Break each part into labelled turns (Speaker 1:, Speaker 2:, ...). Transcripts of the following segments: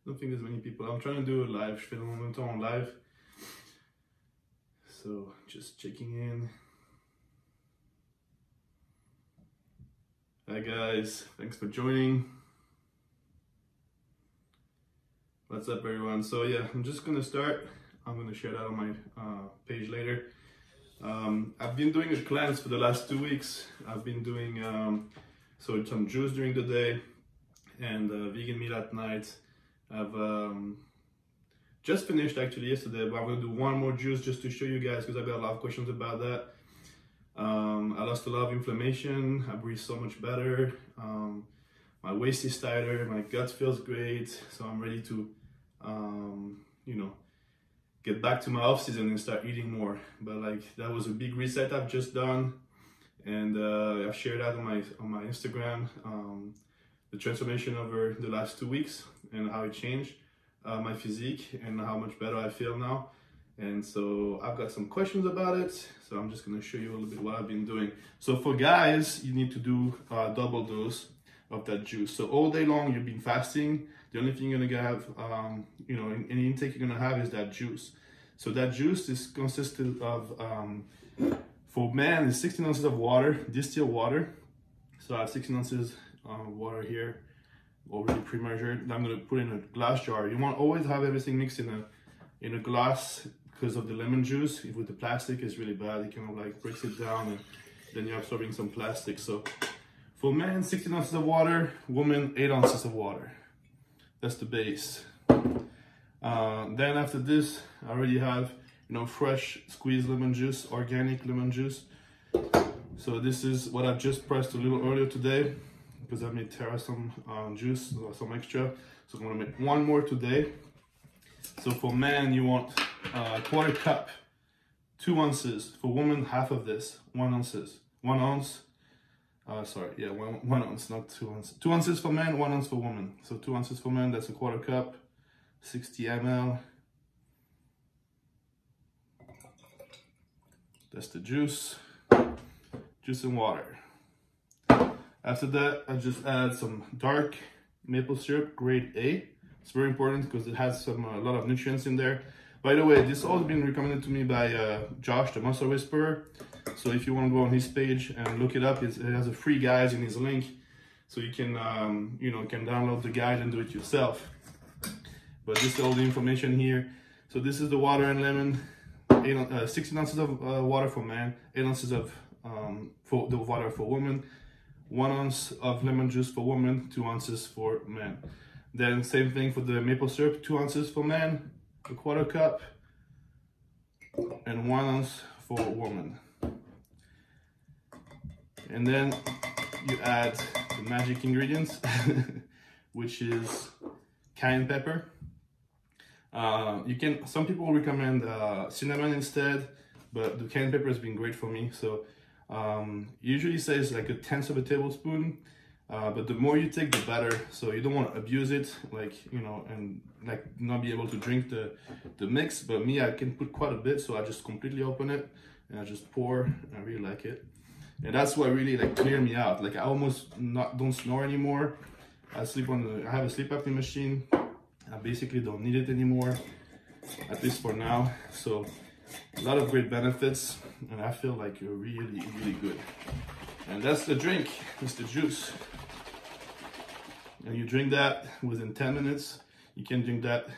Speaker 1: don't think there's many people. I'm trying to do a live, je fais en même temps en live. So just checking in. Hi guys, thanks for joining. What's up everyone? So yeah, I'm just gonna start. I'm gonna share that on my page later. I've been doing a cleanse for the last 2 weeks. I've been doing so some juice during the day and vegan meat at night. I've just finished actually yesterday, but I'm gonna do one more juice just to show you guys because I got a lot of questions about that. I lost a lot of inflammation. I breathe so much better. My waist is tighter. My gut feels great. So I'm ready to, you know, get back to my off season and start eating more. But like that was a big reset I've just done, and I've shared that on my Instagram. The transformation over the last 2 weeks and how it changed my physique and how much better I feel now. And so I've got some questions about it. So I'm just gonna show you a little bit what I've been doing. So for guys, you need to do a double dose of that juice. So all day long you've been fasting. The only thing you're gonna have, you know, any intake you're gonna have is that juice. So that juice is consistent of, for men, is 16 ounces of water, distilled water. So I have 16 ounces of water here, already pre-measured. I'm gonna put in a glass jar. You want to always have everything mixed in a glass because of the lemon juice. With the plastic, it's really bad. It kind of like breaks it down and then you're absorbing some plastic. So for men, 16 ounces of water, women, 8 ounces of water. That's the base. Then after this, I already have, you know, fresh squeezed lemon juice, organic lemon juice. So this is what I just pressed a little earlier today because I made Tara some juice, some extra. So I'm gonna make one more today. So for men, you want a quarter cup, 2 ounces. For women, half of this, 1 ounce. 1 ounce. Sorry, yeah, one ounce, not 2 ounces. 2 ounces for men, 1 ounce for women. So 2 ounces for men, that's a quarter cup, 60 ml. That's the juice and water. After that, I just add some dark maple syrup, grade A. It's very important because it has a lot of nutrients in there. By the way, this all has been recommended to me by Josh, the Muscle Whisperer. So if you want to go on his page and look it up, it has a free guide in his link. So you can, you know, can download the guide and do it yourself. But this is all the information here. So this is the water and lemon, 16 ounces of water for men, 8 ounces of for the water for women, 1 ounce of lemon juice for women, 2 ounces for men. Then same thing for the maple syrup, 2 ounces for men, a quarter cup, and 1 ounce for woman. And then you add the magic ingredients, which is cayenne pepper. Some people recommend cinnamon instead, but the cayenne pepper has been great for me. So usually says like 1/10 of a tablespoon, but the more you take, the better. So you don't want to abuse it, like, you know, and like not be able to drink the mix. But me, I can put quite a bit, so I just completely open it and I just pour. I really like it, and that's what really like cleared me out. Like I almost don't snore anymore. I have a sleep apnea machine. I basically don't need it anymore, at least for now. So a lot of great benefits, and I feel like you're really, really good. And that's the drink, it's the juice. And you drink that within 10 minutes. You can drink that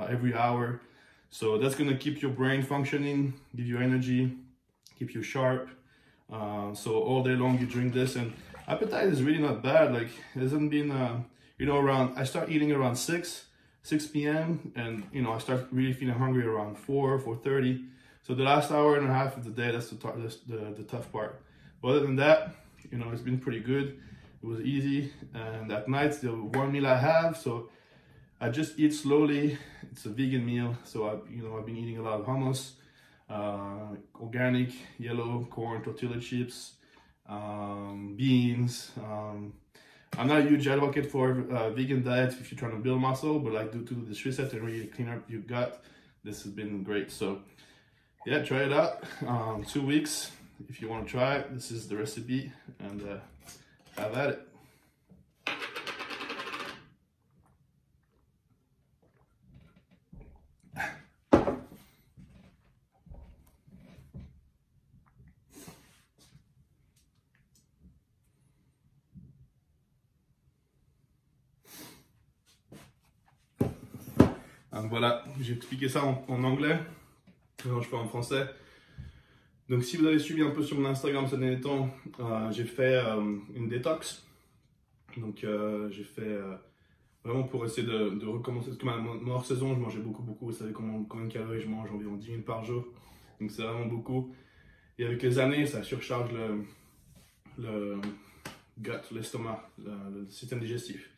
Speaker 1: every hour. So that's gonna keep your brain functioning, give you energy, keep you sharp. So all day long you drink this, and appetite is really not bad. Like it hasn't been, you know, I start eating around 6 p.m. and, you know, I start really feeling hungry around 4:30. So the last hour and a half of the day, that's the tough part. But other than that, you know, it's been pretty good. It was easy. And at night, the one meal I have, so I just eat slowly. It's a vegan meal. So I've been eating a lot of hummus, organic yellow corn tortilla chips, beans. I'm not a huge advocate for vegan diet if you're trying to build muscle, but like due to this reset and really clean up your gut, this has been great. So yeah, try it out. 2 weeks if you want to try it. This is the recipe, and have at it. Donc voilà, j'ai expliqué ça en anglais, maintenant je parle en français. Donc si vous avez suivi un peu sur mon Instagram ces derniers temps, j'ai fait une détox. Donc j'ai fait vraiment pour essayer de recommencer, parce que ma hors-saison, je mangeais beaucoup, vous savez combien de calories je mange, environ 10 000 par jour. Donc c'est vraiment beaucoup. Et avec les années, ça surcharge le gut, l'estomac, le système digestif.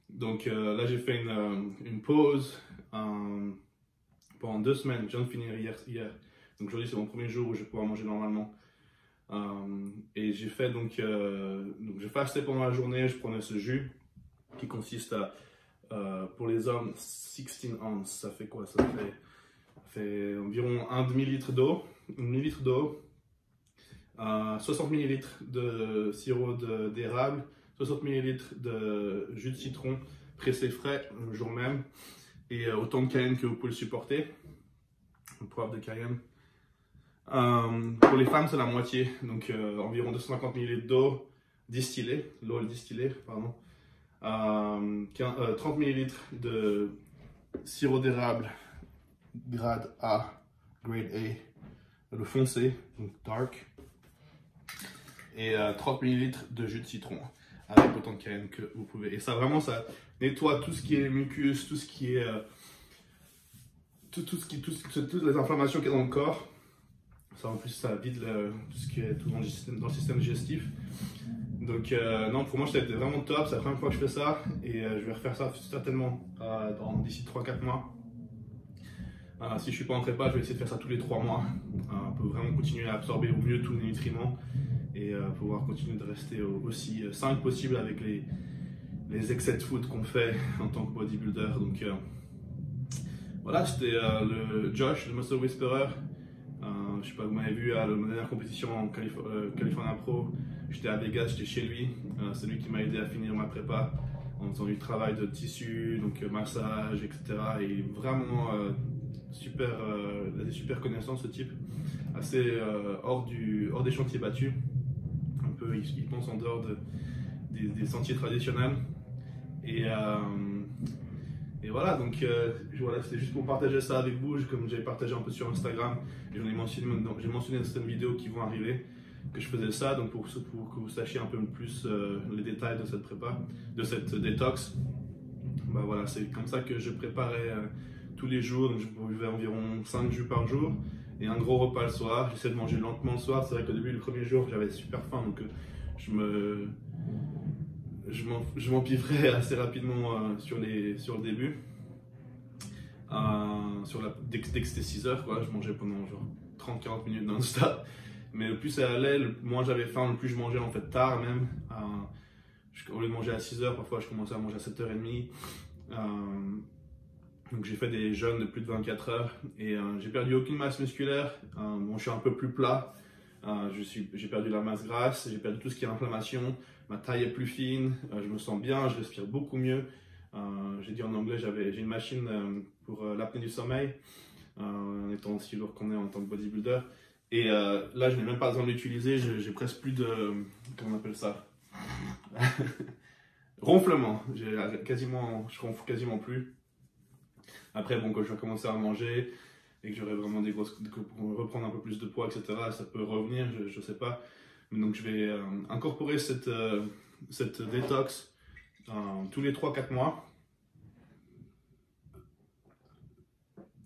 Speaker 1: Donc là, j'ai fait une pause pendant 2 semaines. Je viens de finir hier. Donc aujourd'hui, c'est mon premier jour où je vais pouvoir manger normalement. Et j'ai fait donc je fastais pendant la journée. Je prenais ce jus qui consiste à, pour les hommes, 16 ounces. Ça fait quoi? Ça fait environ un demi-litre d'eau. 60 ml de sirop d'érable, 60 ml de jus de citron pressé frais le jour même, et autant de cayenne que vous pouvez le supporter, le poivre de cayenne. Pour les femmes, c'est la moitié, donc environ 250 ml d'eau distillée, l'eau distillée, pardon. 30 ml de sirop d'érable grade A, grade A, le foncé, donc dark. Et 30 ml de jus de citron avec autant de cayenne que vous pouvez. Et ça vraiment, ça nettoie tout ce qui est mucus, tout ce qui est toutes les inflammations qu'il y a dans le corps. Ça en plus, ça vide tout ce qui est tout dans le système digestif. Donc non, pour moi c'était vraiment top, c'est la première fois que je fais ça et je vais refaire ça certainement d'ici 3-4 mois. Si je ne suis pas en prépa, je vais essayer de faire ça tous les 3 mois pour vraiment continuer à absorber au mieux tous les nutriments et pouvoir continuer de rester aussi sain que possible avec les excès de food qu'on fait en tant que bodybuilder. Donc voilà, c'était le Josh, le Muscle Whisperer. Je sais pas, vous m'avez vu à la dernière compétition en California Pro. J'étais à Vegas, j'étais chez lui. C'est lui qui m'a aidé à finir ma prépa en faisant du travail de tissu, donc massage, etc. Et vraiment super, il a des super connaissances, ce type. Assez hors des chantiers battus. Un peu, il pense en dehors des sentiers traditionnels. Et voilà, donc voilà, c'était juste pour partager ça avec vous, comme j'avais partagé un peu sur Instagram. J'ai mentionné dans certaines vidéos qui vont arriver que je faisais ça, donc pour que vous sachiez un peu plus les détails de cette prépa, de cette détox. Bah voilà, c'est comme ça que je préparais tous les jours, donc je buvais environ 5 jus par jour et un gros repas le soir. J'essaie de manger lentement le soir. C'est vrai qu'au début, le premier jour, j'avais super faim, donc je m'empiffrais assez rapidement sur le début. Dès que c'était 6 heures, quoi, je mangeais pendant genre 30-40 minutes non-stop. Mais le plus ça allait, le moins j'avais faim, le plus je mangeais en fait tard même. Au lieu de manger à 6 heures, parfois je commençais à manger à 7h30. Donc j'ai fait des jeûnes de plus de 24 heures et j'ai perdu aucune masse musculaire. Bon, je suis un peu plus plat. J'ai perdu la masse grasse, j'ai perdu tout ce qui est inflammation. Ma taille est plus fine, je me sens bien, je respire beaucoup mieux. J'ai dit en anglais, j'ai une machine pour l'apnée du sommeil, en étant aussi lourd qu'on est en tant que bodybuilder. Et là, je n'ai même pas besoin de l'utiliser, j'ai presque plus de... Comment on appelle ça? Ronflement. Je ronfle quasiment plus. Après, bon, quand je vais commencer à manger et que j'aurai vraiment pour reprendre un peu plus de poids, etc., ça peut revenir, je ne sais pas. Donc je vais incorporer cette détox tous les 3-4 mois.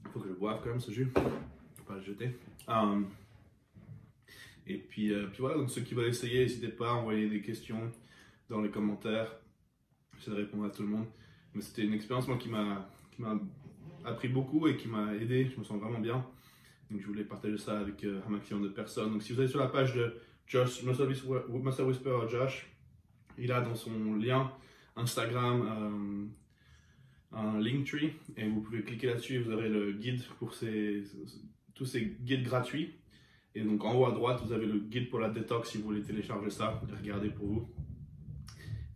Speaker 1: Il faut que je boive quand même ce jus, faut pas le jeter. Et puis voilà, donc ceux qui veulent essayer, n'hésitez pas à envoyer des questions dans les commentaires. J'essaie de répondre à tout le monde. Mais c'était une expérience moi qui m'a appris beaucoup et qui m'a aidé, je me sens vraiment bien. Donc je voulais partager ça avec un maximum de personnes. Donc si vous allez sur la page de Josh, Muscle Whisperer Josh, il a dans son lien Instagram un Linktree et vous pouvez cliquer là-dessus et vous aurez le guide pour tous ces guides gratuits. Et donc en haut à droite, vous avez le guide pour la détox si vous voulez télécharger ça et regarder pour vous.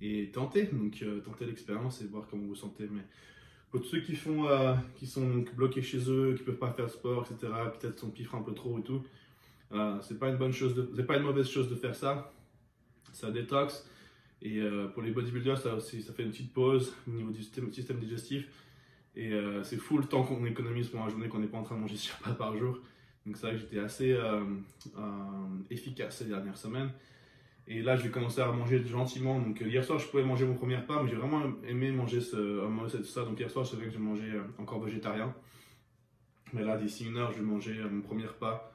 Speaker 1: Et tentez l'expérience et voir comment vous vous sentez. Mais pour tous ceux qui sont bloqués chez eux, qui ne peuvent pas faire sport, etc., peut-être s'empiffrent un peu trop et tout, c'est pas une mauvaise chose de faire ça. Ça détox. Et pour les bodybuilders, ça fait une petite pause au niveau du système digestif. Et c'est fou le temps qu'on économise pour une journée qu'on n'est pas en train de manger 6 repas par jour. Donc c'est vrai que j'étais assez efficace ces dernières semaines. Et là, je vais commencer à manger gentiment. Donc hier soir, je pouvais manger mon premier repas, mais j'ai vraiment aimé manger tout ça. Donc hier soir, c'est vrai que j'ai mangé encore végétarien. Mais là, d'ici une heure, je vais manger mon premier repas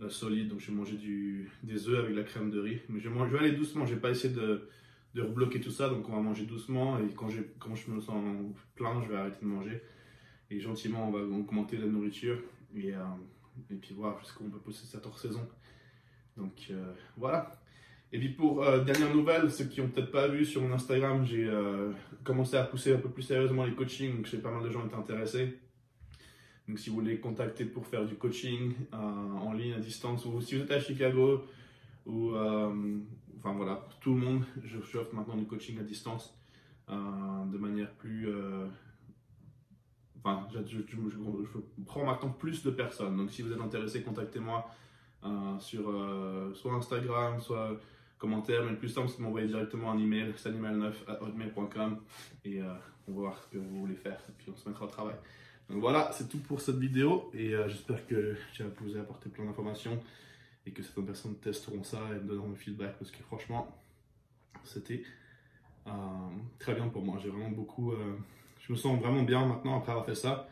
Speaker 1: solide. Donc je vais manger des œufs avec la crème de riz. Mais je vais aller doucement, je vais pas essayer de rebloquer tout ça. Donc on va manger doucement. Et quand je me sens plein, je vais arrêter de manger. Et gentiment, on va augmenter la nourriture. Et puis voir jusqu'où on peut pousser cette hors saison. Donc voilà. Et puis pour dernière nouvelle, ceux qui n'ont peut-être pas vu sur mon Instagram, j'ai commencé à pousser un peu plus sérieusement les coachings, donc je sais pas mal de gens étaient intéressés. Donc si vous voulez contacter pour faire du coaching en ligne à distance, ou si vous êtes à Chicago, ou enfin voilà, pour tout le monde, j'offre maintenant du coaching à distance de manière plus... enfin, je prends maintenant plus de personnes, donc si vous êtes intéressé, contactez-moi sur soit Instagram, soit commentaire, mais le plus simple c'est de m'envoyer directement un email, sanimal9@hotmail.com et on va voir ce que vous voulez faire et puis on se mettra au travail. Donc voilà, c'est tout pour cette vidéo et j'espère que je vous ai apporté plein d'informations et que certaines personnes testeront ça et me donneront le feedback parce que franchement c'était très bien pour moi. J'ai vraiment beaucoup, je me sens vraiment bien maintenant après avoir fait ça.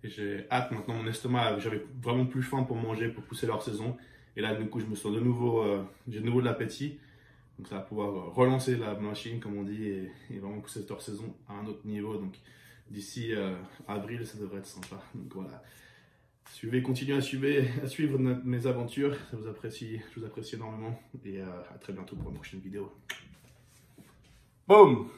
Speaker 1: Et j'ai hâte maintenant, mon estomac, j'avais vraiment plus faim pour manger, pour pousser leur saison. Et là, du coup, je me sens de nouveau, j'ai de nouveau de l'appétit. Donc ça va pouvoir relancer la machine, comme on dit, et vraiment pousser cette hors saison à un autre niveau. Donc d'ici avril, ça devrait être sympa. Donc voilà. Continuez à suivre mes aventures. Je vous apprécie énormément. Et à très bientôt pour une prochaine vidéo. Boom!